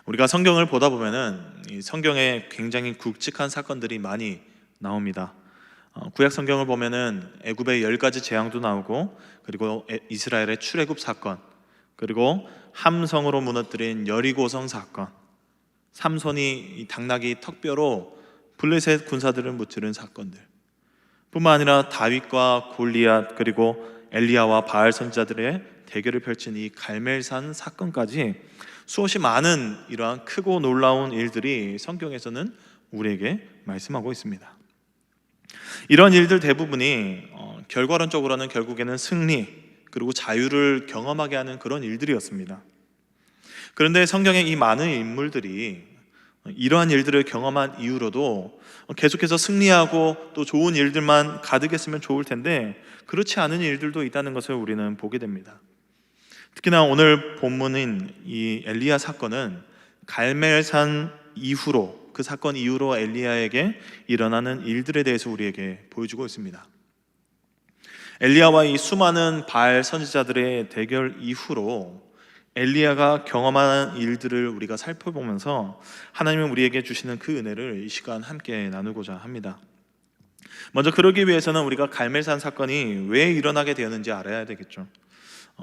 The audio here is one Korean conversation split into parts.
우리가 성경을 보다 보면은 이 성경에 굉장히 굵직한 사건들이 많이 나옵니다. 구약 성경을 보면은 애굽의 10가지 재앙도 나오고, 그리고 이스라엘의 출애굽 사건, 그리고 함성으로 무너뜨린 여리고성 사건, 삼손이 이 당나귀 턱뼈로 블레셋 군사들을 무찌른 사건들, 뿐만 아니라 다윗과 골리앗, 그리고 엘리야와 바알 선지자들의 대결을 펼친 이 갈멜산 사건까지 수없이 많은 이러한 크고 놀라운 일들이 성경에서는 우리에게 말씀하고 있습니다. 이런 일들 대부분이 결과론적으로는 결국에는 승리, 그리고 자유를 경험하게 하는 그런 일들이었습니다. 그런데 성경의 이 많은 인물들이 이러한 일들을 경험한 이후로도 계속해서 승리하고 또 좋은 일들만 가득했으면 좋을 텐데, 그렇지 않은 일들도 있다는 것을 우리는 보게 됩니다. 특히나 오늘 본문인 이 엘리야 사건은 갈멜산 이후로, 그 사건 이후로 엘리야에게 일어나는 일들에 대해서 우리에게 보여주고 있습니다. 엘리야와 이 수많은 바알 선지자들의 대결 이후로 엘리야가 경험한 일들을 우리가 살펴보면서 하나님은 우리에게 주시는 그 은혜를 이 시간 함께 나누고자 합니다. 먼저 그러기 위해서는 우리가 갈멜산 사건이 왜 일어나게 되었는지 알아야 되겠죠.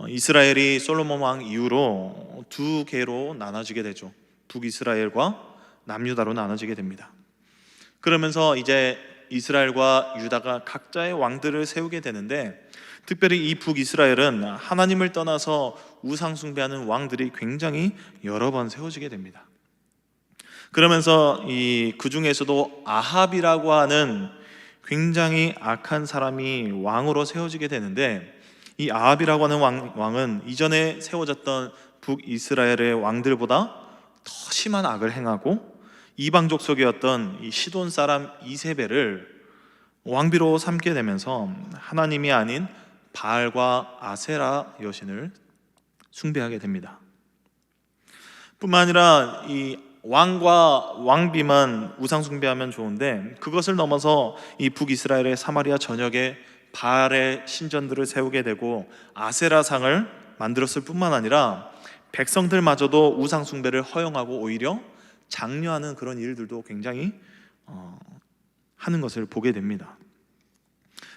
이스라엘이 솔로몬 왕 이후로 두 개로 나눠지게 되죠. 북이스라엘과 남유다로 나눠지게 됩니다. 그러면서 이제 이스라엘과 유다가 각자의 왕들을 세우게 되는데, 특별히 이 북이스라엘은 하나님을 떠나서 우상 숭배하는 왕들이 굉장히 여러 번 세워지게 됩니다. 그러면서 그 중에서도 아합이라고 하는 굉장히 악한 사람이 왕으로 세워지게 되는데, 이 아합이라고 하는 왕은 이전에 세워졌던 북이스라엘의 왕들보다 더 심한 악을 행하고 이방 족속이었던 이 시돈 사람 이세벨을 왕비로 삼게 되면서 하나님이 아닌 바알과 아세라 여신을 숭배하게 됩니다. 뿐만 아니라 이 왕과 왕비만 우상 숭배하면 좋은데, 그것을 넘어서 이 북이스라엘의 사마리아 전역에 바알의 신전들을 세우게 되고 아세라상을 만들었을 뿐만 아니라 백성들마저도 우상 숭배를 허용하고 오히려 장려하는 그런 일들도 굉장히 하는 것을 보게 됩니다.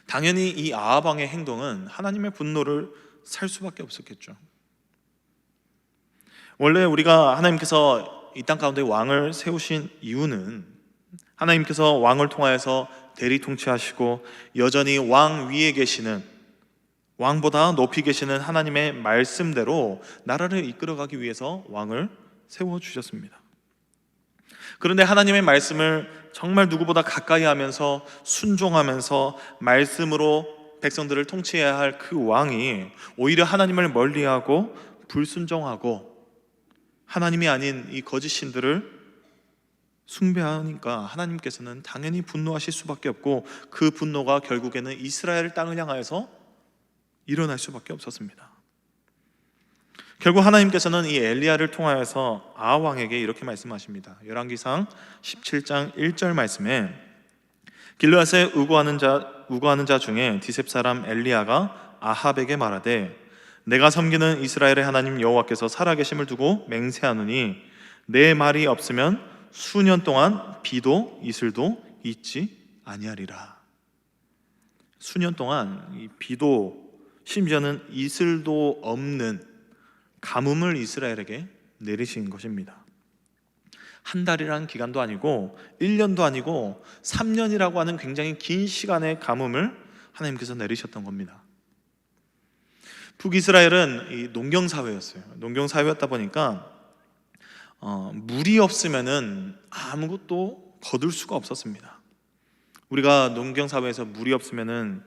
당연히 이 아합 왕의 행동은 하나님의 분노를 살 수밖에 없었겠죠. 원래 우리가 하나님께서 이 땅 가운데 왕을 세우신 이유는 하나님께서 왕을 통하여서 대리 통치하시고 여전히 왕 위에 계시는, 왕보다 높이 계시는 하나님의 말씀대로 나라를 이끌어가기 위해서 왕을 세워주셨습니다. 그런데 하나님의 말씀을 정말 누구보다 가까이 하면서 순종하면서 말씀으로 백성들을 통치해야 할 그 왕이 오히려 하나님을 멀리하고 불순종하고 하나님이 아닌 이 거짓 신들을 숭배하니까 하나님께서는 당연히 분노하실 수밖에 없고, 그 분노가 결국에는 이스라엘 땅을 향하여서 일어날 수밖에 없었습니다. 결국 하나님께서는 이 엘리야를 통하여서 아합 왕에게 이렇게 말씀하십니다. 열왕기상 17장 1절 말씀에 길르앗에 우거하는 자 중에 디셉 사람 엘리야가 아합에게 말하되 내가 섬기는 이스라엘의 하나님 여호와께서 살아계심을 두고 맹세하노니 내 말이 없으면 수년 동안 비도 이슬도 있지 아니하리라. 수년 동안 이 비도 심지어는 이슬도 없는 가뭄을 이스라엘에게 내리신 것입니다. 한 달이라는 기간도 아니고 1년도 아니고 3년이라고 하는 굉장히 긴 시간의 가뭄을 하나님께서 내리셨던 겁니다. 북이스라엘은 이 농경사회였어요. 농경사회였다 보니까 물이 없으면은 아무것도 거둘 수가 없었습니다. 우리가 농경사회에서 물이 없으면은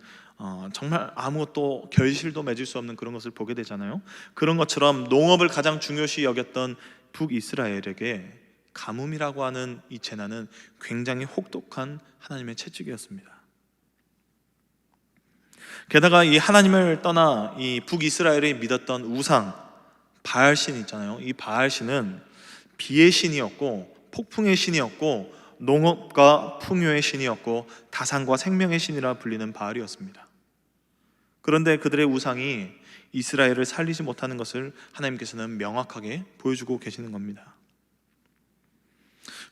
정말 아무것도 결실도 맺을 수 없는 그런 것을 보게 되잖아요. 그런 것처럼 농업을 가장 중요시 여겼던 북이스라엘에게 가뭄이라고 하는 이 재난은 굉장히 혹독한 하나님의 채찍이었습니다. 게다가 이 하나님을 떠나 이 북이스라엘이 믿었던 우상 바알신 있잖아요. 이 바알신은 비의 신이었고 폭풍의 신이었고 농업과 풍요의 신이었고 다산과 생명의 신이라 불리는 바알이었습니다. 그런데 그들의 우상이 이스라엘을 살리지 못하는 것을 하나님께서는 명확하게 보여주고 계시는 겁니다.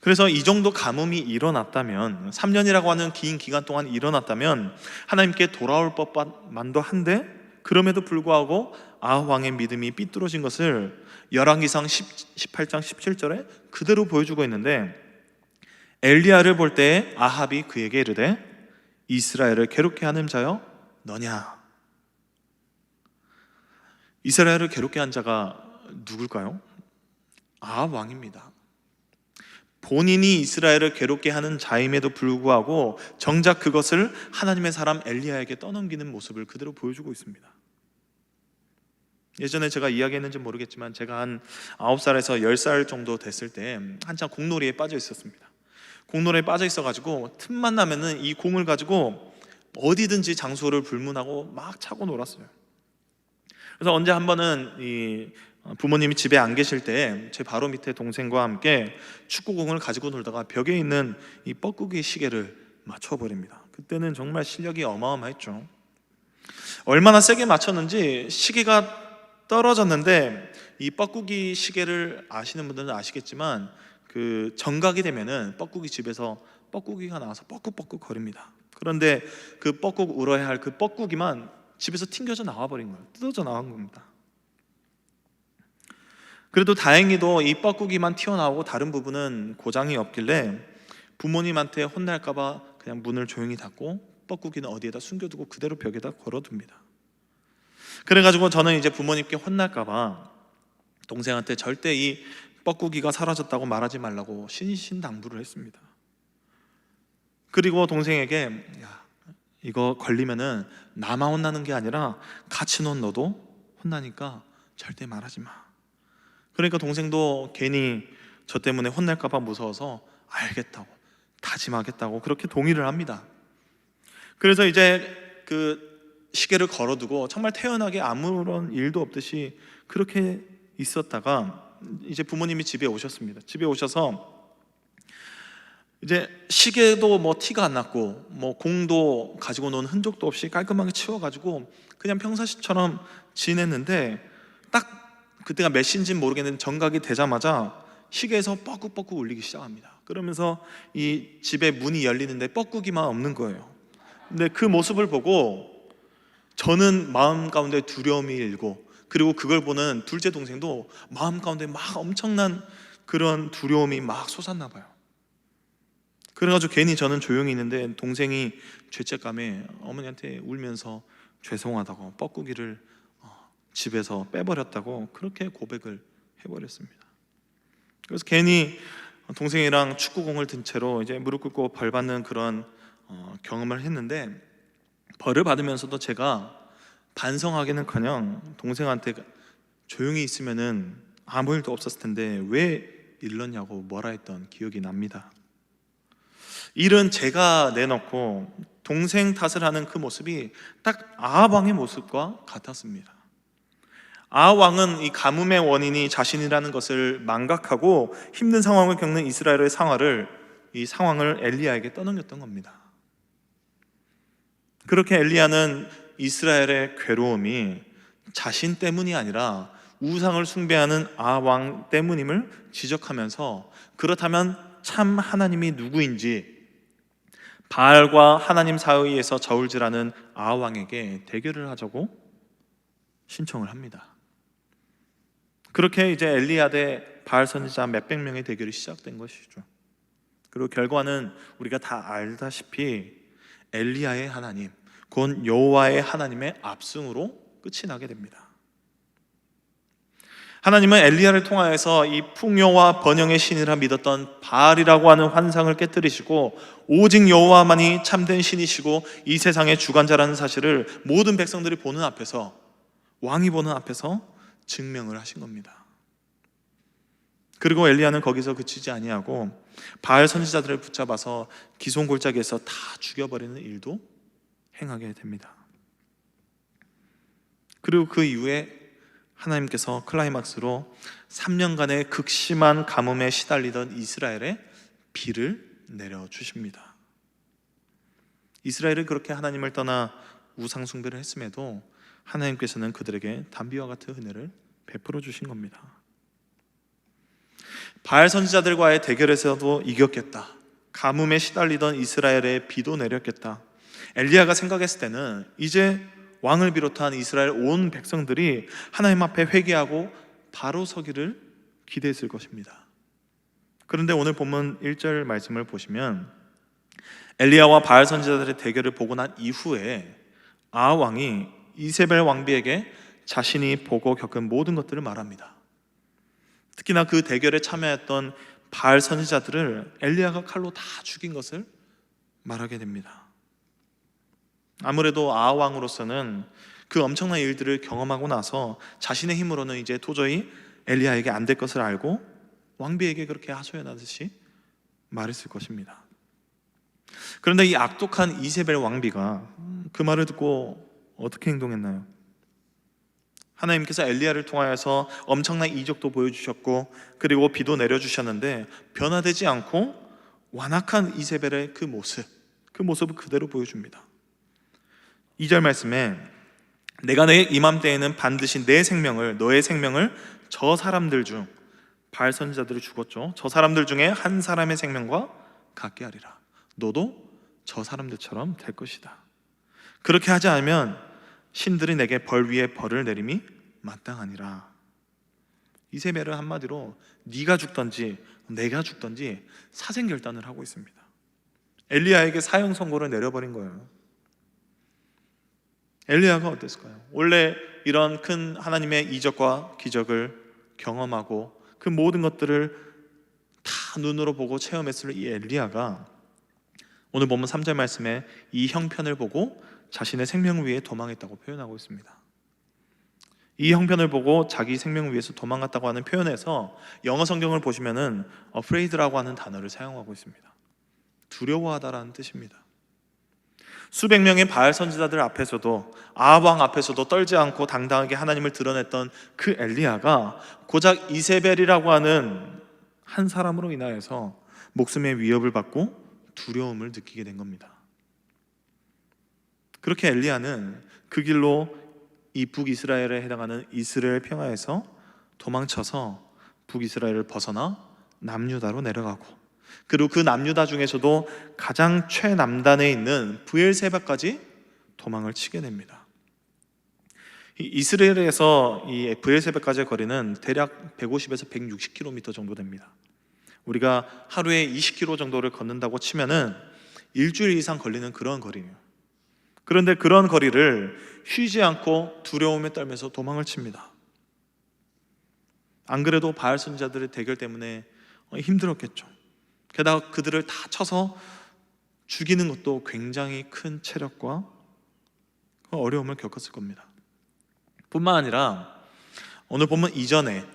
그래서 이 정도 가뭄이 일어났다면, 3년이라고 하는 긴 기간 동안 일어났다면 하나님께 돌아올 법만도 한데, 그럼에도 불구하고 아합 왕의 믿음이 삐뚤어진 것을 열왕기상 18장 17절에 그대로 보여주고 있는데, 엘리야를 볼 때 아합이 그에게 이르되 이스라엘을 괴롭게 하는 자여 너냐? 이스라엘을 괴롭게 한 자가 누굴까요? 아합 왕입니다. 본인이 이스라엘을 괴롭게 하는 자임에도 불구하고 정작 그것을 하나님의 사람 엘리야에게 떠넘기는 모습을 그대로 보여주고 있습니다. 예전에 제가 이야기했는지 모르겠지만, 제가 한 9살에서 10살 정도 됐을 때 한참 공놀이에 빠져 있었습니다. 공놀이에 빠져 있어가지고 틈만 나면은 이 공을 가지고 어디든지 장소를 불문하고 막 차고 놀았어요. 그래서 언제 한 번은 부모님이 집에 안 계실 때 제 바로 밑에 동생과 함께 축구공을 가지고 놀다가 벽에 있는 이 뻐꾸기 시계를 맞춰버립니다. 그때는 정말 실력이 어마어마했죠. 얼마나 세게 맞췄는지 시계가 떨어졌는데, 이 뻐꾸기 시계를 아시는 분들은 아시겠지만 그 정각이 되면은 뻐꾸기 집에서 뻐꾸기가 나와서 뻐꾹뻐꾹 거립니다. 그런데 그 뻐꾹 울어야 할 그 뻐꾸기만 집에서 튕겨져 나와버린 거예요. 뜯어져 나온 겁니다. 그래도 다행히도 이 뻐꾸기만 튀어나오고 다른 부분은 고장이 없길래 부모님한테 혼날까봐 그냥 문을 조용히 닫고 뻐꾸기는 어디에다 숨겨두고 그대로 벽에다 걸어둡니다. 그래가지고 저는 이제 부모님께 혼날까봐 동생한테 절대 이 뻐꾸기가 사라졌다고 말하지 말라고 신신당부를 했습니다. 그리고 동생에게 야, 이거 걸리면은 나만 혼나는 게 아니라 같이 논 너도 혼나니까 절대 말하지 마. 그러니까 동생도 괜히 저 때문에 혼날까봐 무서워서 알겠다고, 다짐하겠다고 그렇게 동의를 합니다. 그래서 이제 그 시계를 걸어두고 정말 태연하게 아무런 일도 없듯이 그렇게 있었다가 이제 부모님이 집에 오셨습니다. 집에 오셔서 이제 시계도 뭐 티가 안 났고 뭐 공도 가지고 논 흔적도 없이 깔끔하게 치워가지고 그냥 평상시처럼 지냈는데, 딱 그때가 몇 시인지는 모르겠는데 정각이 되자마자 시계에서 뻐꾹뻐꾹 울리기 시작합니다. 그러면서 이 집에 문이 열리는데 뻐꾸기만 없는 거예요. 근데 그 모습을 보고 저는 마음 가운데 두려움이 일고, 그리고 그걸 보는 둘째 동생도 마음 가운데 막 엄청난 그런 두려움이 막 솟았나 봐요. 그래가지고 괜히 저는 조용히 있는데 동생이 죄책감에 어머니한테 울면서 죄송하다고 뻐꾸기를 집에서 빼버렸다고 그렇게 고백을 해버렸습니다. 그래서 괜히 동생이랑 축구공을 든 채로 이제 무릎 꿇고 벌 받는 그런 경험을 했는데, 벌을 받으면서도 제가 반성하기는커녕 동생한테 조용히 있으면은 아무 일도 없었을 텐데 왜 일렀냐고 뭐라 했던 기억이 납니다. 일은 제가 내놓고 동생 탓을 하는 그 모습이 딱 아합 왕의 모습과 같았습니다. 아합 왕은 이 가뭄의 원인이 자신이라는 것을 망각하고 힘든 상황을 겪는 이스라엘의 이 상황을 엘리야에게 떠넘겼던 겁니다. 그렇게 엘리야는 이스라엘의 괴로움이 자신 때문이 아니라 우상을 숭배하는 아합 왕 때문임을 지적하면서, 그렇다면 참 하나님이 누구인지 바알과 하나님 사이에서 저울질하는 아합 왕에게 대결을 하자고 신청을 합니다. 그렇게 이제 엘리야 대 바알 선지자 몇백 명의 대결이 시작된 것이죠. 그리고 결과는 우리가 다 알다시피 엘리야의 하나님, 곧 여호와의 하나님의 압승으로 끝이 나게 됩니다. 하나님은 엘리야를 통하여서 이 풍요와 번영의 신이라 믿었던 바알이라고 하는 환상을 깨뜨리시고, 오직 여호와만이 참된 신이시고 이 세상의 주관자라는 사실을 모든 백성들이 보는 앞에서, 왕이 보는 앞에서 증명을 하신 겁니다. 그리고 엘리야는 거기서 그치지 아니하고 바알 선지자들을 붙잡아서 기손골짜기에서 다 죽여버리는 일도 행하게 됩니다. 그리고 그 이후에 하나님께서 클라이막스로 3년간의 극심한 가뭄에 시달리던 이스라엘에 비를 내려주십니다. 이스라엘은 그렇게 하나님을 떠나 우상 숭배를 했음에도 하나님께서는 그들에게 단비와 같은 은혜를 베풀어 주신 겁니다. 바알 선지자들과의 대결에서도 이겼겠다. 가뭄에 시달리던 이스라엘에 비도 내렸겠다. 엘리야가 생각했을 때는 이제 왕을 비롯한 이스라엘 온 백성들이 하나님 앞에 회개하고 바로 서기를 기대했을 것입니다. 그런데 오늘 본문 1절 말씀을 보시면 엘리야와 바알 선지자들의 대결을 보고 난 이후에 아하 왕이 이세벨 왕비에게 자신이 보고 겪은 모든 것들을 말합니다. 특히나 그 대결에 참여했던 바알 선지자들을 엘리야가 칼로 다 죽인 것을 말하게 됩니다. 아무래도 아하 왕으로서는 그 엄청난 일들을 경험하고 나서 자신의 힘으로는 이제 도저히 엘리야에게 안 될 것을 알고 왕비에게 그렇게 하소연하듯이 말했을 것입니다. 그런데 이 악독한 이세벨 왕비가 그 말을 듣고 어떻게 행동했나요? 하나님께서 엘리야를 통하여서 엄청난 이적도 보여주셨고 그리고 비도 내려주셨는데 변화되지 않고 완악한 이세벨의 그 모습을 그대로 보여줍니다. 2절 말씀에 내가 내 이맘때에는 반드시 내 생명을 너의 생명을 저 사람들 중 바알 선지자들이 죽었죠. 저 사람들 중에 한 사람의 생명과 같게 하리라. 너도 저 사람들처럼 될 것이다. 그렇게 하지 않으면 신들이 내게 벌 위에 벌을 내림이 마땅하니라. 이세벨은 한마디로 네가 죽든지 내가 죽든지 사생결단을 하고 있습니다. 엘리야에게 사형 선고를 내려버린 거예요. 엘리야가 어땠을까요? 원래 이런 큰 하나님의 이적과 기적을 경험하고 그 모든 것들을 다 눈으로 보고 체험했을 이 엘리야가 오늘 보면 3절 말씀에 이 형편을 보고 자신의 생명을 위해 도망했다고 표현하고 있습니다. 이 형편을 보고 자기 생명을 위해서 도망갔다고 하는 표현에서 영어 성경을 보시면은 afraid라고 하는 단어를 사용하고 있습니다. 두려워하다라는 뜻입니다. 수백 명의 바알 선지자들 앞에서도 아하 왕 앞에서도 떨지 않고 당당하게 하나님을 드러냈던 그 엘리야가 고작 이세벨이라고 하는 한 사람으로 인하여서 목숨의 위협을 받고 두려움을 느끼게 된 겁니다. 그렇게 엘리야는 그 길로 이 북이스라엘에 해당하는 이스라엘 평야에서 도망쳐서 북이스라엘을 벗어나 남유다로 내려가고 그리고 그 남유다 중에서도 가장 최남단에 있는 브엘세바까지 도망을 치게 됩니다. 이스라엘에서 이 브엘세바까지의 거리는 대략 150에서 160km 정도 됩니다. 우리가 하루에 20km 정도를 걷는다고 치면은 일주일 이상 걸리는 그런 거리예요. 그런데 그런 거리를 쉬지 않고 두려움에 떨면서 도망을 칩니다. 안 그래도 바알 선지자들의 대결 때문에 힘들었겠죠. 게다가 그들을 다 쳐서 죽이는 것도 굉장히 큰 체력과 어려움을 겪었을 겁니다. 뿐만 아니라 오늘 보면 이전에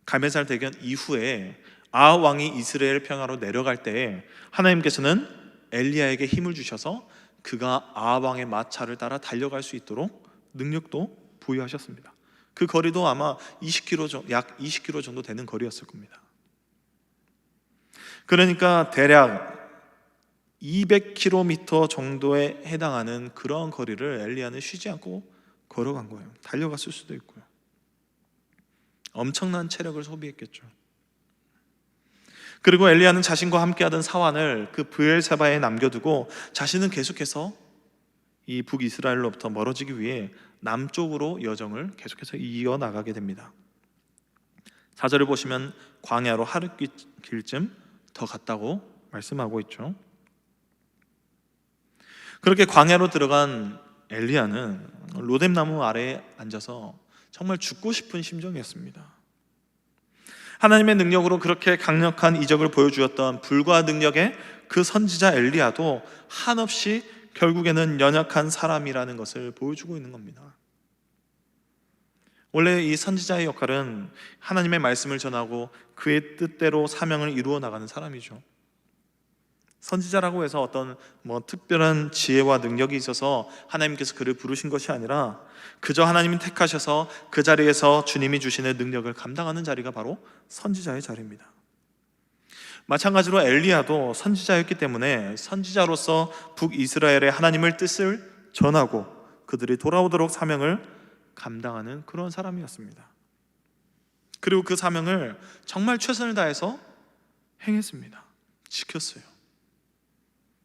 갈멜살 대전 이후에 아하 왕이 이스라엘 평야로 내려갈 때에 하나님께서는 엘리야에게 힘을 주셔서 그가 아하 왕의 마차를 따라 달려갈 수 있도록 능력도 부여하셨습니다. 그 거리도 아마 20km, 약 20km 정도 되는 거리였을 겁니다. 그러니까 대략 200km 정도에 해당하는 그런 거리를 엘리야는 쉬지 않고 걸어간 거예요. 달려갔을 수도 있고요. 엄청난 체력을 소비했겠죠. 그리고 엘리야는 자신과 함께하던 사환을 그 브엘세바에 남겨두고 자신은 계속해서 이 북이스라엘로부터 멀어지기 위해 남쪽으로 여정을 계속해서 이어나가게 됩니다. 4절을 보시면 광야로 하룻길쯤 더 갔다고 말씀하고 있죠. 그렇게 광야로 들어간 엘리야는 로뎀나무 아래에 앉아서 정말 죽고 싶은 심정이었습니다. 하나님의 능력으로 그렇게 강력한 이적을 보여주었던 불과 능력의 그 선지자 엘리야도 한없이 결국에는 연약한 사람이라는 것을 보여주고 있는 겁니다. 원래 이 선지자의 역할은 하나님의 말씀을 전하고 그의 뜻대로 사명을 이루어 나가는 사람이죠. 선지자라고 해서 어떤 특별한 지혜와 능력이 있어서 하나님께서 그를 부르신 것이 아니라 그저 하나님이 택하셔서 그 자리에서 주님이 주시는 능력을 감당하는 자리가 바로 선지자의 자리입니다. 마찬가지로 엘리야도 선지자였기 때문에 선지자로서 북이스라엘의 하나님의 뜻을 전하고 그들이 돌아오도록 사명을 감당하는 그런 사람이었습니다. 그리고 그 사명을 정말 최선을 다해서 행했습니다. 지켰어요.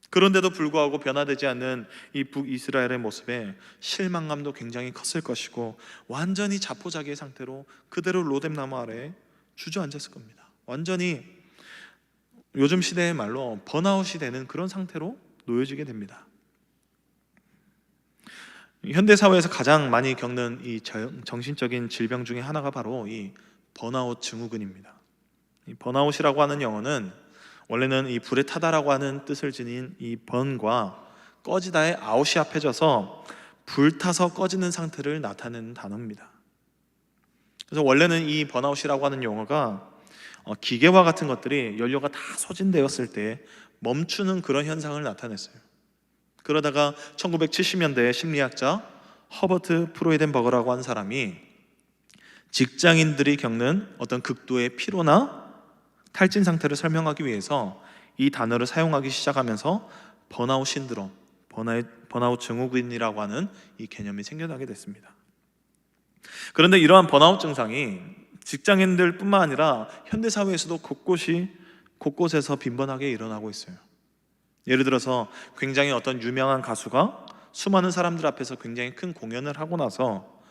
그런데도 불구하고 변화되지 않는 이 북이스라엘의 모습에 실망감도 굉장히 컸을 것이고, 완전히 자포자기의 상태로 그대로 로뎀나무 아래에 주저앉았을 겁니다. 완전히 요즘 시대의 말로 번아웃이 되는 그런 상태로 놓여지게 됩니다. 현대 사회에서 가장 많이 겪는 이 정신적인 질병 중에 하나가 바로 이 번아웃 증후군입니다. 이 번아웃이라고 하는 영어는 원래는 이 불에 타다라고 하는 뜻을 지닌 이 번과 꺼지다의 아웃이 합해져서 불타서 꺼지는 상태를 나타내는 단어입니다. 그래서 원래는 이 번아웃이라고 하는 용어가 기계와 같은 것들이 연료가 다 소진되었을 때 멈추는 그런 현상을 나타냈어요. 그러다가 1970년대에 심리학자 허버트 프로이덴버거라고 하는 사람이 직장인들이 겪는 어떤 극도의 피로나 탈진 상태를 설명하기 위해서 이 단어를 사용하기 시작하면서 번아웃 신드롬, 번아웃 증후군이라고 하는 이 개념이 생겨나게 됐습니다. 그런데 이러한 번아웃 증상이 직장인들 뿐만 아니라 현대사회에서도 곳곳에서 빈번하게 일어나고 있어요. 예를 들어서 굉장히 어떤 유명한 가수가 수많은 사람들 앞에서 굉장히 큰 공연을 하고 나서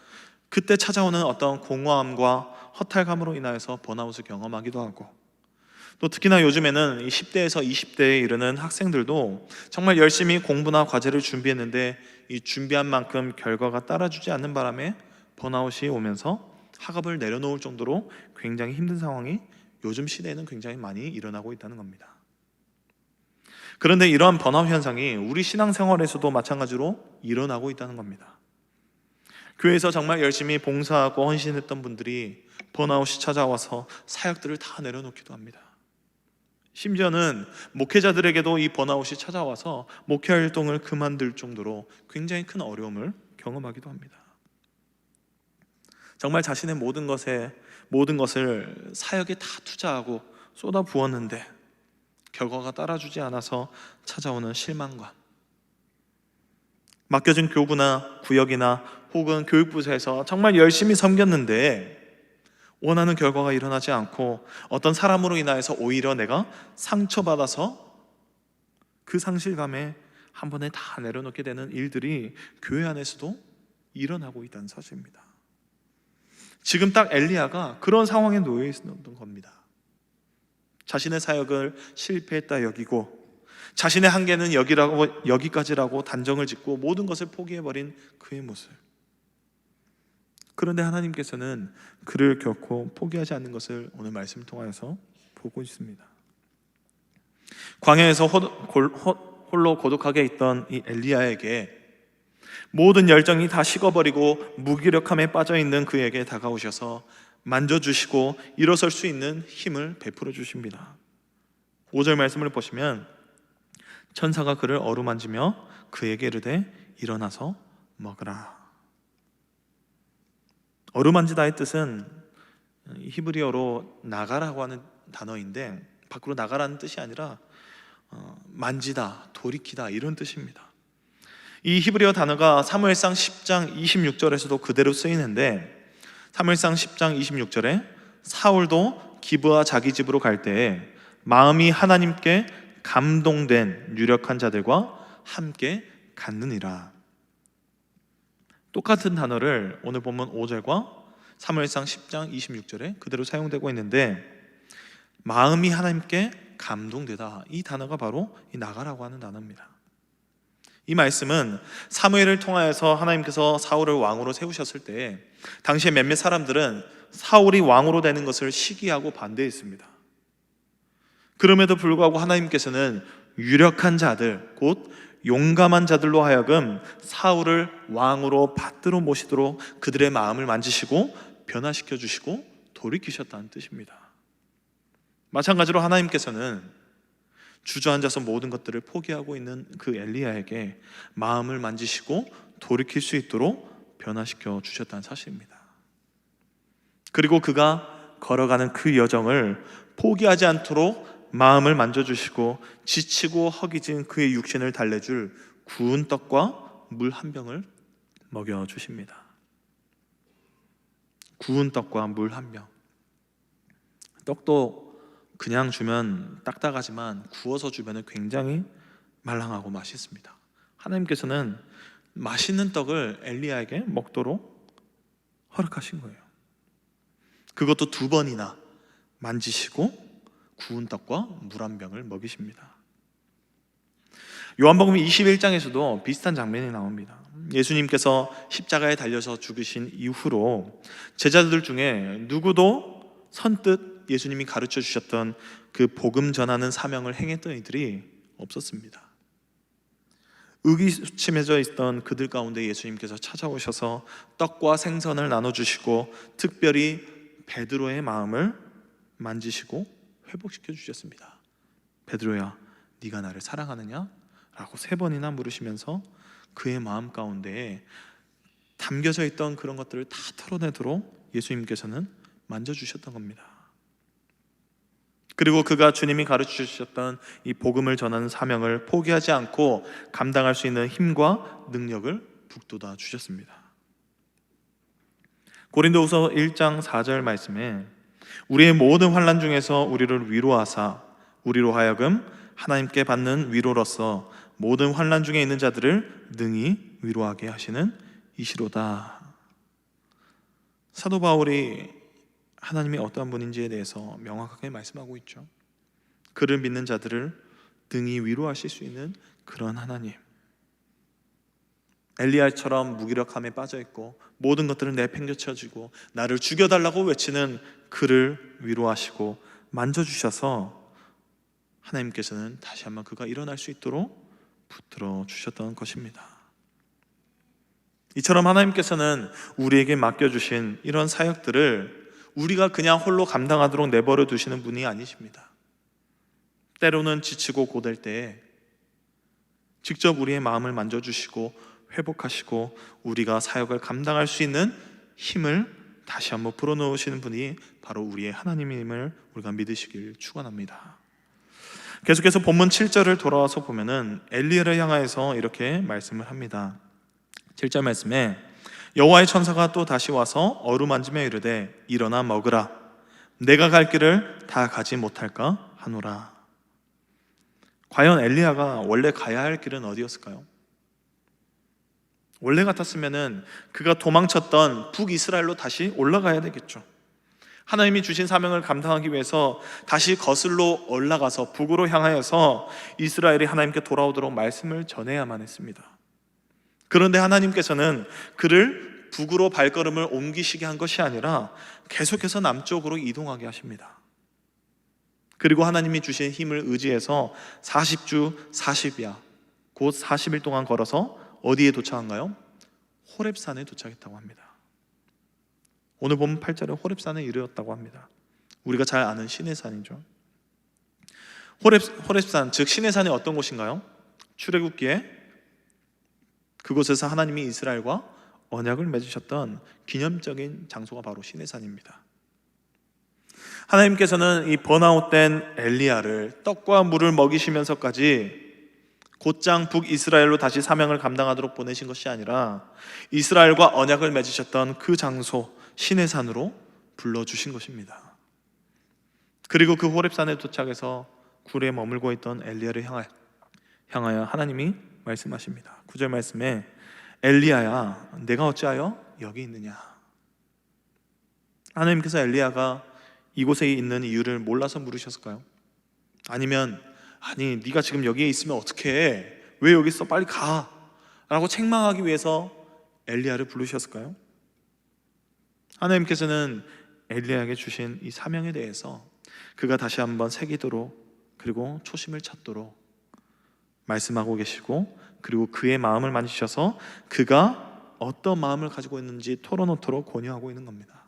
그때 찾아오는 어떤 공허함과 허탈감으로 인하여서 번아웃을 경험하기도 하고, 또 특히나 요즘에는 이 10대에서 20대에 이르는 학생들도 정말 열심히 공부나 과제를 준비했는데 이 준비한 만큼 결과가 따라주지 않는 바람에 번아웃이 오면서 학업을 내려놓을 정도로 굉장히 힘든 상황이 요즘 시대에는 굉장히 많이 일어나고 있다는 겁니다. 그런데 이러한 번아웃 현상이 우리 신앙생활에서도 마찬가지로 일어나고 있다는 겁니다. 교회에서 정말 열심히 봉사하고 헌신했던 분들이 번아웃이 찾아와서 사역들을 다 내려놓기도 합니다. 심지어는 목회자들에게도 이 번아웃이 찾아와서 목회 활동을 그만둘 정도로 굉장히 큰 어려움을 경험하기도 합니다. 정말 자신의 모든 것을 사역에 다 투자하고 쏟아 부었는데 결과가 따라주지 않아서 찾아오는 실망감, 맡겨진 교구나 구역이나 혹은 교육부서에서 정말 열심히 섬겼는데 원하는 결과가 일어나지 않고 어떤 사람으로 인하여서 오히려 내가 상처받아서 그 상실감에 한 번에 다 내려놓게 되는 일들이 교회 안에서도 일어나고 있다는 사실입니다. 지금 딱 엘리야가 그런 상황에 놓여 있었던 겁니다. 자신의 사역을 실패했다 여기고 자신의 한계는 여기까지라고 단정을 짓고 모든 것을 포기해버린 그의 모습. 그런데 하나님께서는 그를 결코 포기하지 않는 것을 오늘 말씀을 통하여서 보고 있습니다. 광야에서 홀로 고독하게 있던 이 엘리야에게 모든 열정이 다 식어버리고 무기력함에 빠져있는 그에게 다가오셔서 만져주시고 일어설 수 있는 힘을 베풀어 주십니다. 5절 말씀을 보시면 천사가 그를 어루만지며 그에게 이르되 일어나서 먹으라. 어루만지다의 뜻은 히브리어로 나가라고 하는 단어인데 밖으로 나가라는 뜻이 아니라 만지다, 돌이키다 이런 뜻입니다. 이 히브리어 단어가 사무엘상 10장 26절에서도 그대로 쓰이는데 사무엘상 10장 26절에 사울도 기브아 자기 집으로 갈 때에 마음이 하나님께 감동된 유력한 자들과 함께 갔느니라. 똑같은 단어를 오늘 본문 5절과 사무엘상 10장 26절에 그대로 사용되고 있는데 마음이 하나님께 감동되다, 이 단어가 바로 이 나가라고 하는 단어입니다. 이 말씀은 사무엘을 통하여서 하나님께서 사울을 왕으로 세우셨을 때 당시에 몇몇 사람들은 사울이 왕으로 되는 것을 시기하고 반대했습니다. 그럼에도 불구하고 하나님께서는 유력한 자들, 곧 용감한 자들로 하여금 사울을 왕으로 받들어 모시도록 그들의 마음을 만지시고 변화시켜 주시고 돌이키셨다는 뜻입니다. 마찬가지로 하나님께서는 주저앉아서 모든 것들을 포기하고 있는 그 엘리야에게 마음을 만지시고 돌이킬 수 있도록 변화시켜 주셨다는 사실입니다. 그리고 그가 걸어가는 그 여정을 포기하지 않도록 마음을 만져주시고 지치고 허기진 그의 육신을 달래줄 구운 떡과 물 한 병을 먹여주십니다. 구운 떡과 물 한 병. 떡도 그냥 주면 딱딱하지만 구워서 주면 굉장히 말랑하고 맛있습니다. 하나님께서는 맛있는 떡을 엘리야에게 먹도록 허락하신 거예요. 그것도 2번이나 만지시고 구운 떡과 물 한 병을 먹이십니다. 요한복음 21장에서도 비슷한 장면이 나옵니다. 예수님께서 십자가에 달려서 죽으신 이후로 제자들 중에 누구도 선뜻 예수님이 가르쳐 주셨던 그 복음 전하는 사명을 행했던 이들이 없었습니다. 의기소침해져 있던 그들 가운데 예수님께서 찾아오셔서 떡과 생선을 나눠주시고 특별히 베드로의 마음을 만지시고 회복시켜 주셨습니다. 베드로야, 네가 나를 사랑하느냐? 라고 3번이나 물으시면서 그의 마음 가운데에 담겨져 있던 그런 것들을 다 털어내도록 예수님께서는 만져주셨던 겁니다. 그리고 그가 주님이 가르쳐 주셨던 이 복음을 전하는 사명을 포기하지 않고 감당할 수 있는 힘과 능력을 북돋아 주셨습니다. 고린도후서 1장 4절 말씀에 우리의 모든 환난 중에서 우리를 위로하사 우리로 하여금 하나님께 받는 위로로서 모든 환난 중에 있는 자들을 능히 위로하게 하시는 이시로다. 사도 바울이 하나님이 어떠한 분인지에 대해서 명확하게 말씀하고 있죠. 그를 믿는 자들을 능히 위로하실 수 있는 그런 하나님. 엘리야처럼 무기력함에 빠져있고 모든 것들을 내팽개쳐지고 나를 죽여달라고 외치는 그를 위로하시고 만져주셔서 하나님께서는 다시 한번 그가 일어날 수 있도록 붙들어 주셨던 것입니다. 이처럼 하나님께서는 우리에게 맡겨주신 이런 사역들을 우리가 그냥 홀로 감당하도록 내버려 두시는 분이 아니십니다. 때로는 지치고 고될 때에 직접 우리의 마음을 만져주시고 회복하시고 우리가 사역을 감당할 수 있는 힘을 다시 한번 불어넣으시는 분이 바로 우리의 하나님임을 우리가 믿으시길 축원합니다. 계속해서 본문 7절을 돌아와서 보면은 엘리야를 향하여서 이렇게 말씀을 합니다. 7절 말씀에 여호와의 천사가 또 다시 와서 어루만지며 이르되 일어나 먹으라. 내가 갈 길을 다 가지 못할까 하노라. 과연 엘리야가 원래 가야 할 길은 어디였을까요? 원래 같았으면은 그가 도망쳤던 북이스라엘로 다시 올라가야 되겠죠. 하나님이 주신 사명을 감당하기 위해서 다시 거슬러 올라가서 북으로 향하여서 이스라엘이 하나님께 돌아오도록 말씀을 전해야만 했습니다. 그런데 하나님께서는 그를 북으로 발걸음을 옮기시게 한 것이 아니라 계속해서 남쪽으로 이동하게 하십니다. 그리고 하나님이 주신 힘을 의지해서 40주 40야 곧 40일 동안 걸어서 어디에 도착한가요? 호렙산에 도착했다고 합니다. 오늘 보면 8절에 호렙산에 이르렀다고 합니다. 우리가 잘 아는 시내산이죠. 호렙산, 즉 시내산이 어떤 곳인가요? 출애굽기에 그곳에서 하나님이 이스라엘과 언약을 맺으셨던 기념적인 장소가 바로 시내산입니다. 하나님께서는 이 번아웃된 엘리야를 떡과 물을 먹이시면서까지 곧장 북이스라엘로 다시 사명을 감당하도록 보내신 것이 아니라 이스라엘과 언약을 맺으셨던 그 장소 시내산으로 불러주신 것입니다. 그리고 그 호렙산에 도착해서 굴에 머물고 있던 엘리야를 향하여 하나님이 말씀하십니다. 9절 말씀에 엘리야야 내가 어찌하여 여기 있느냐. 하나님께서 엘리야가 이곳에 있는 이유를 몰라서 물으셨을까요? 아니면 아니 네가 지금 여기에 있으면 어떡해, 왜 여기 있어, 빨리 가 라고 책망하기 위해서 엘리야를 부르셨을까요? 하나님께서는 엘리야에게 주신 이 사명에 대해서 그가 다시 한번 새기도록 그리고 초심을 찾도록 말씀하고 계시고, 그리고 그의 마음을 만지셔서 그가 어떤 마음을 가지고 있는지 털어놓도록 권유하고 있는 겁니다.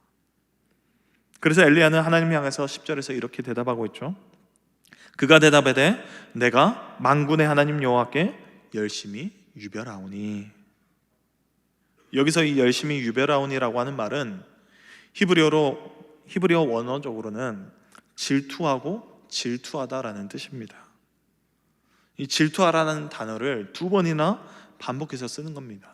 그래서 엘리야는 하나님 향해서 10절에서 이렇게 대답하고 있죠. 그가 대답하되 내가 만군의 하나님 여호와께 열심히 유별하오니. 여기서 이 열심히 유별하오니라고 하는 말은 히브리어 원어적으로는 질투하고 질투하다라는 뜻입니다. 이 질투하라는 단어를 2번이나 반복해서 쓰는 겁니다.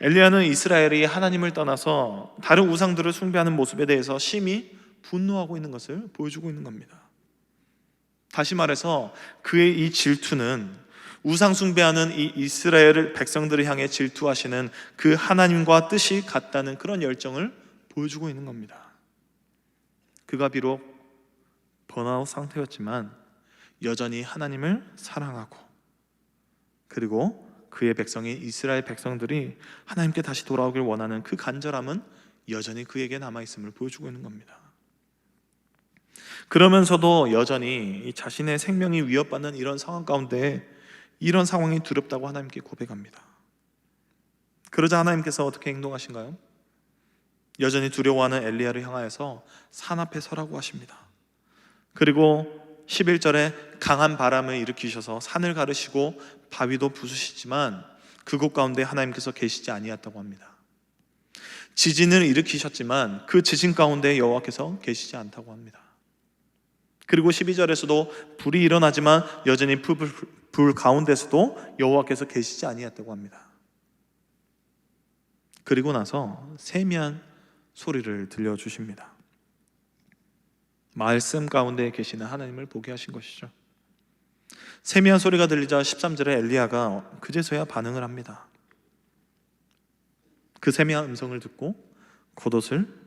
엘리야는 이스라엘이 하나님을 떠나서 다른 우상들을 숭배하는 모습에 대해서 심히 분노하고 있는 것을 보여주고 있는 겁니다. 다시 말해서 그의 이 질투는 우상 숭배하는 이 이스라엘 백성들을 향해 질투하시는 그 하나님과 뜻이 같다는 그런 열정을 보여주고 있는 겁니다. 그가 비록 번아웃 상태였지만 여전히 하나님을 사랑하고, 그리고 그의 백성인 이스라엘 백성들이 하나님께 다시 돌아오길 원하는 그 간절함은 여전히 그에게 남아있음을 보여주고 있는 겁니다. 그러면서도 여전히 이 자신의 생명이 위협받는 이런 상황 가운데 이런 상황이 두렵다고 하나님께 고백합니다. 그러자 하나님께서 어떻게 행동하신가요? 여전히 두려워하는 엘리야를 향하여서 산 앞에 서라고 하십니다. 그리고 11절에 강한 바람을 일으키셔서 산을 가르시고 바위도 부수시지만 그곳 가운데 하나님께서 계시지 아니하였다고 합니다. 지진을 일으키셨지만 그 지진 가운데 여호와께서 계시지 않다고 합니다. 그리고 12절에서도 불이 일어나지만 여전히 불 가운데서도 여호와께서 계시지 아니하였다고 합니다. 그리고 나서 세미한 소리를 들려주십니다. 말씀 가운데 계시는 하나님을 보게 하신 것이죠. 세미한 소리가 들리자 13절에 엘리야가 그제서야 반응을 합니다. 그 세미한 음성을 듣고 겉옷을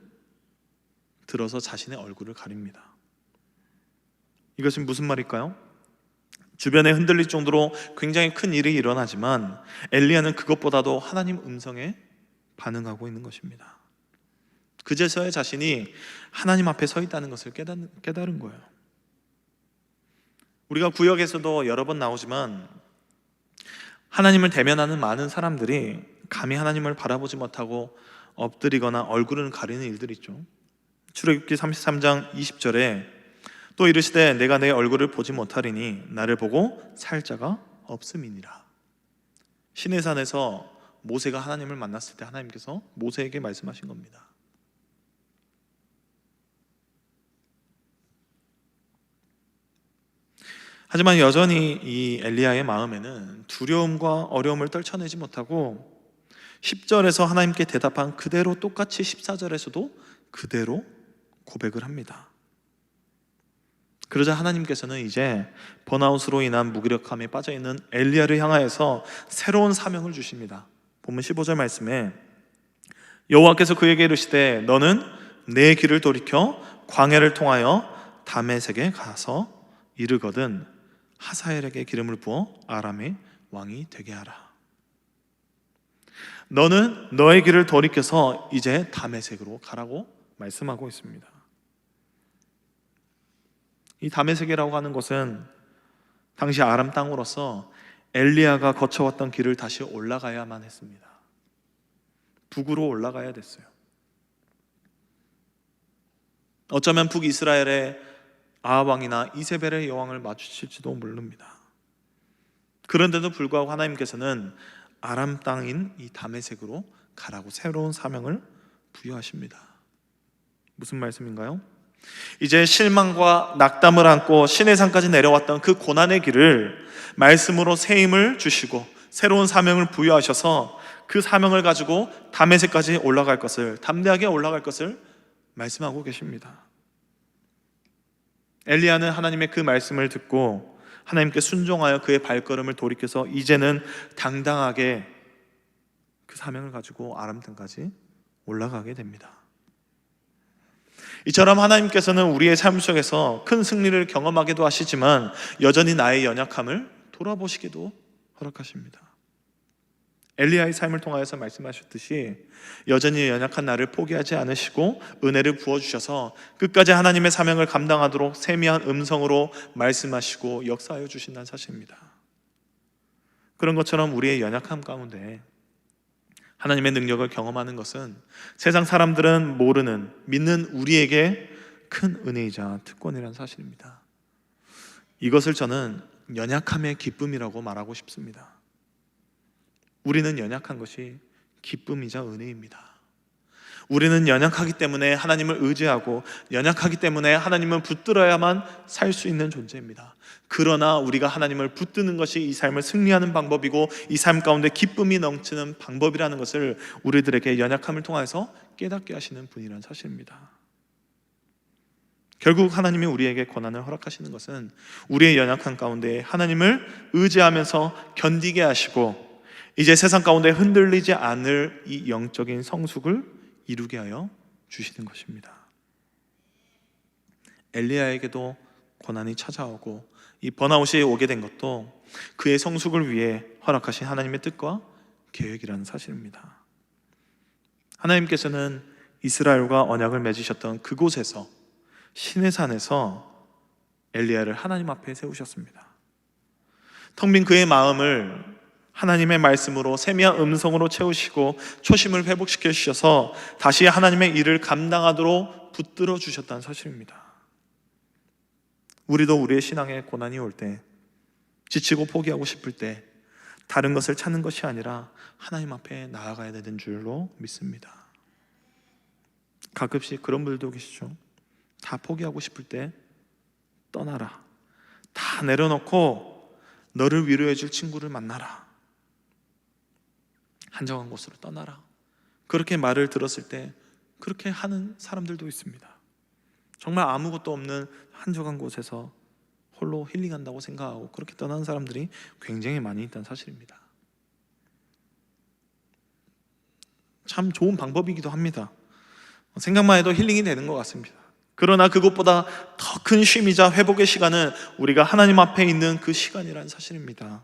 들어서 자신의 얼굴을 가립니다. 이것은 무슨 말일까요? 주변에 흔들릴 정도로 굉장히 큰 일이 일어나지만 엘리야는 그것보다도 하나님 음성에 반응하고 있는 것입니다. 그제서야 자신이 하나님 앞에 서 있다는 것을 깨달은 거예요. 우리가 구역에서도 여러 번 나오지만 하나님을 대면하는 많은 사람들이 감히 하나님을 바라보지 못하고 엎드리거나 얼굴을 가리는 일들이 있죠. 출애굽기 33장 20절에 또 이르시되 내가 내 얼굴을 보지 못하리니 나를 보고 살 자가 없음이니라. 시내산에서 모세가 하나님을 만났을 때 하나님께서 모세에게 말씀하신 겁니다. 하지만 여전히 이 엘리야의 마음에는 두려움과 어려움을 떨쳐내지 못하고 10절에서 하나님께 대답한 그대로 똑같이 14절에서도 그대로 고백을 합니다. 그러자 하나님께서는 이제 번아웃으로 인한 무기력함에 빠져있는 엘리야를 향하여서 새로운 사명을 주십니다. 본문 15절 말씀에 여호와께서 그에게 이르시되 너는 내 길을 돌이켜 광야를 통하여 다메섹에 가서 이르거든 하사엘에게 기름을 부어 아람의 왕이 되게 하라. 너는 너의 길을 돌이켜서 이제 다메섹으로 가라고 말씀하고 있습니다. 이 다메섹이라고 하는 곳은 당시 아람 땅으로서 엘리야가 거쳐왔던 길을 다시 올라가야만 했습니다. 북으로 올라가야 됐어요. 어쩌면 북이스라엘의 아합 왕이나 이세벨의 여왕을 마주칠지도 모릅니다. 그런데도 불구하고 하나님께서는 아람 땅인 이 다메섹으로 가라고 새로운 사명을 부여하십니다. 무슨 말씀인가요? 이제 실망과 낙담을 안고 시내산까지 내려왔던 그 고난의 길을 말씀으로 새 힘을 주시고 새로운 사명을 부여하셔서 그 사명을 가지고 다메섹까지 올라갈 것을, 담대하게 올라갈 것을 말씀하고 계십니다. 엘리야는 하나님의 그 말씀을 듣고 하나님께 순종하여 그의 발걸음을 돌이켜서 이제는 당당하게 그 사명을 가지고 아람 땅까지 올라가게 됩니다. 이처럼 하나님께서는 우리의 삶 속에서 큰 승리를 경험하기도 하시지만 여전히 나의 연약함을 돌아보시기도 허락하십니다. 엘리야의 삶을 통하여서 말씀하셨듯이 여전히 연약한 나를 포기하지 않으시고 은혜를 부어주셔서 끝까지 하나님의 사명을 감당하도록 세미한 음성으로 말씀하시고 역사하여 주신다는 사실입니다. 그런 것처럼 우리의 연약함 가운데 하나님의 능력을 경험하는 것은 세상 사람들은 모르는, 믿는 우리에게 큰 은혜이자 특권이라는 사실입니다. 이것을 저는 연약함의 기쁨이라고 말하고 싶습니다. 우리는 연약한 것이 기쁨이자 은혜입니다. 우리는 연약하기 때문에 하나님을 의지하고 연약하기 때문에 하나님을 붙들어야만 살 수 있는 존재입니다. 그러나 우리가 하나님을 붙드는 것이 이 삶을 승리하는 방법이고 이 삶 가운데 기쁨이 넘치는 방법이라는 것을 우리들에게 연약함을 통해서 깨닫게 하시는 분이라는 사실입니다. 결국 하나님이 우리에게 고난을 허락하시는 것은 우리의 연약한 가운데 하나님을 의지하면서 견디게 하시고 이제 세상 가운데 흔들리지 않을 이 영적인 성숙을 이루게 하여 주시는 것입니다. 엘리야에게도 고난이 찾아오고 이 번아웃이 오게 된 것도 그의 성숙을 위해 허락하신 하나님의 뜻과 계획이라는 사실입니다. 하나님께서는 이스라엘과 언약을 맺으셨던 그곳에서 시내산에서 엘리야를 하나님 앞에 세우셨습니다. 텅 빈 그의 마음을 하나님의 말씀으로 세미한 음성으로 채우시고 초심을 회복시켜 주셔서 다시 하나님의 일을 감당하도록 붙들어 주셨다는 사실입니다. 우리도 우리의 신앙에 고난이 올 때, 지치고 포기하고 싶을 때 다른 것을 찾는 것이 아니라 하나님 앞에 나아가야 되는 줄로 믿습니다. 가끔씩 그런 분들도 계시죠. 다 포기하고 싶을 때 떠나라. 다 내려놓고 너를 위로해 줄 친구를 만나라. 한적한 곳으로 떠나라. 그렇게 말을 들었을 때 그렇게 하는 사람들도 있습니다. 정말 아무것도 없는 한적한 곳에서 홀로 힐링한다고 생각하고 그렇게 떠나는 사람들이 굉장히 많이 있다는 사실입니다. 참 좋은 방법이기도 합니다. 생각만 해도 힐링이 되는 것 같습니다. 그러나 그것보다 더 큰 쉼이자 회복의 시간은 우리가 하나님 앞에 있는 그 시간이라는 사실입니다.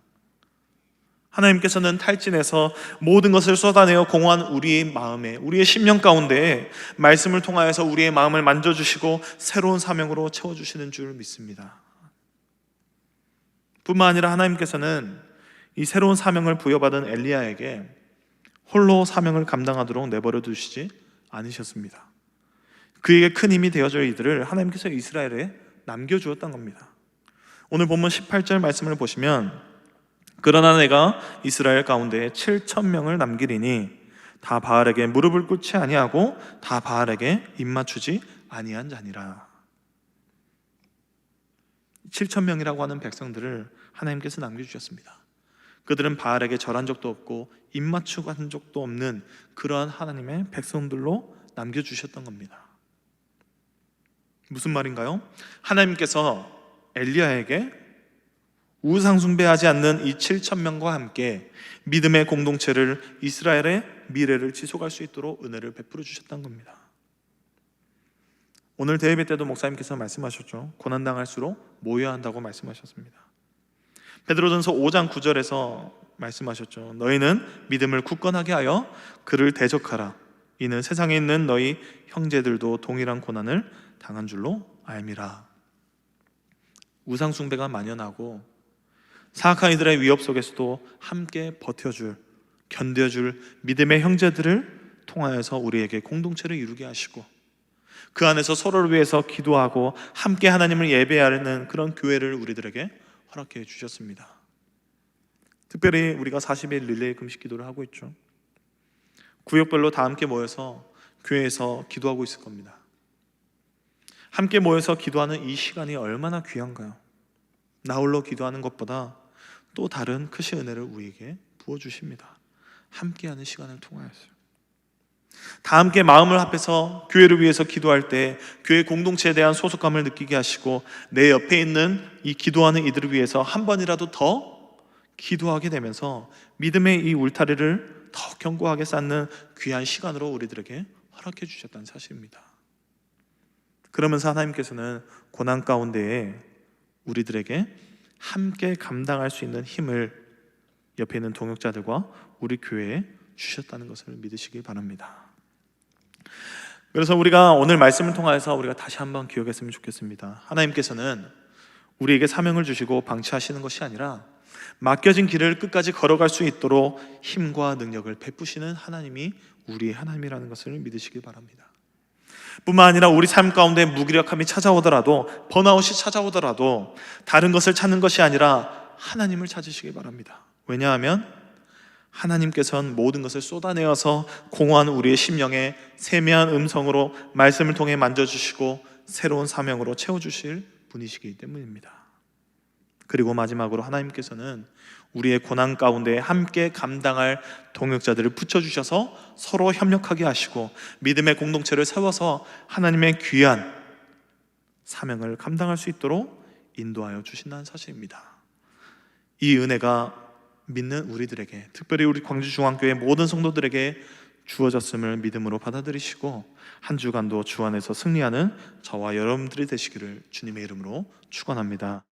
하나님께서는 탈진해서 모든 것을 쏟아내어 공허한 우리의 마음에, 우리의 심령 가운데 말씀을 통하여서 우리의 마음을 만져주시고 새로운 사명으로 채워주시는 줄 믿습니다. 뿐만 아니라 하나님께서는 이 새로운 사명을 부여받은 엘리야에게 홀로 사명을 감당하도록 내버려 두시지 않으셨습니다. 그에게 큰 힘이 되어줄 이들을 하나님께서 이스라엘에 남겨주었던 겁니다. 오늘 본문 18절 말씀을 보시면 그러나 내가 이스라엘 가운데 7,000명을 남기리니 다 바알에게 무릎을 꿇지 아니하고 다 바알에게 입맞추지 아니한 자니라. 7,000명이라고 하는 백성들을 하나님께서 남겨주셨습니다. 그들은 바알에게 절한 적도 없고 입맞추고 한 적도 없는 그러한 하나님의 백성들로 남겨주셨던 겁니다. 무슨 말인가요? 하나님께서 엘리야에게 우상 숭배하지 않는 이 7,000명과 함께 믿음의 공동체를, 이스라엘의 미래를 지속할 수 있도록 은혜를 베풀어 주셨던 겁니다. 오늘 대예배 때도 목사님께서 말씀하셨죠. 고난당할수록 모여야 한다고 말씀하셨습니다. 베드로전서 5장 9절에서 말씀하셨죠. 너희는 믿음을 굳건하게 하여 그를 대적하라. 이는 세상에 있는 너희 형제들도 동일한 고난을 당한 줄로 알미라. 우상 숭배가 만연하고 사악한 이들의 위협 속에서도 함께 버텨줄, 견뎌줄 믿음의 형제들을 통하여서 우리에게 공동체를 이루게 하시고 그 안에서 서로를 위해서 기도하고 함께 하나님을 예배하는 그런 교회를 우리들에게 허락해 주셨습니다. 특별히 우리가 40일 릴레이 금식 기도를 하고 있죠. 구역별로 다 함께 모여서 교회에서 기도하고 있을 겁니다. 함께 모여서 기도하는 이 시간이 얼마나 귀한가요? 나 홀로 기도하는 것보다 또 다른 크신 은혜를 우리에게 부어주십니다. 함께하는 시간을 통하여서요. 다 함께 마음을 합해서 교회를 위해서 기도할 때 교회 공동체에 대한 소속감을 느끼게 하시고 내 옆에 있는 이 기도하는 이들을 위해서 한 번이라도 더 기도하게 되면서 믿음의 이 울타리를 더 견고하게 쌓는 귀한 시간으로 우리들에게 허락해 주셨다는 사실입니다. 그러면서 하나님께서는 고난 가운데에 우리들에게 함께 감당할 수 있는 힘을 옆에 있는 동역자들과 우리 교회에 주셨다는 것을 믿으시기 바랍니다. 그래서 우리가 오늘 말씀을 통해서 우리가 다시 한번 기억했으면 좋겠습니다. 하나님께서는 우리에게 사명을 주시고 방치하시는 것이 아니라 맡겨진 길을 끝까지 걸어갈 수 있도록 힘과 능력을 베푸시는 하나님이 우리의 하나님이라는 것을 믿으시기 바랍니다. 뿐만 아니라 우리 삶 가운데 무기력함이 찾아오더라도, 번아웃이 찾아오더라도 다른 것을 찾는 것이 아니라 하나님을 찾으시기 바랍니다. 왜냐하면 하나님께서는 모든 것을 쏟아내어서 공허한 우리의 심령에 세미한 음성으로 말씀을 통해 만져주시고 새로운 사명으로 채워주실 분이시기 때문입니다. 그리고 마지막으로 하나님께서는 우리의 고난 가운데 함께 감당할 동역자들을 붙여주셔서 서로 협력하게 하시고 믿음의 공동체를 세워서 하나님의 귀한 사명을 감당할 수 있도록 인도하여 주신다는 사실입니다. 이 은혜가 믿는 우리들에게, 특별히 우리 광주중앙교회 모든 성도들에게 주어졌음을 믿음으로 받아들이시고 한 주간도 주 안에서 승리하는 저와 여러분들이 되시기를 주님의 이름으로 축원합니다.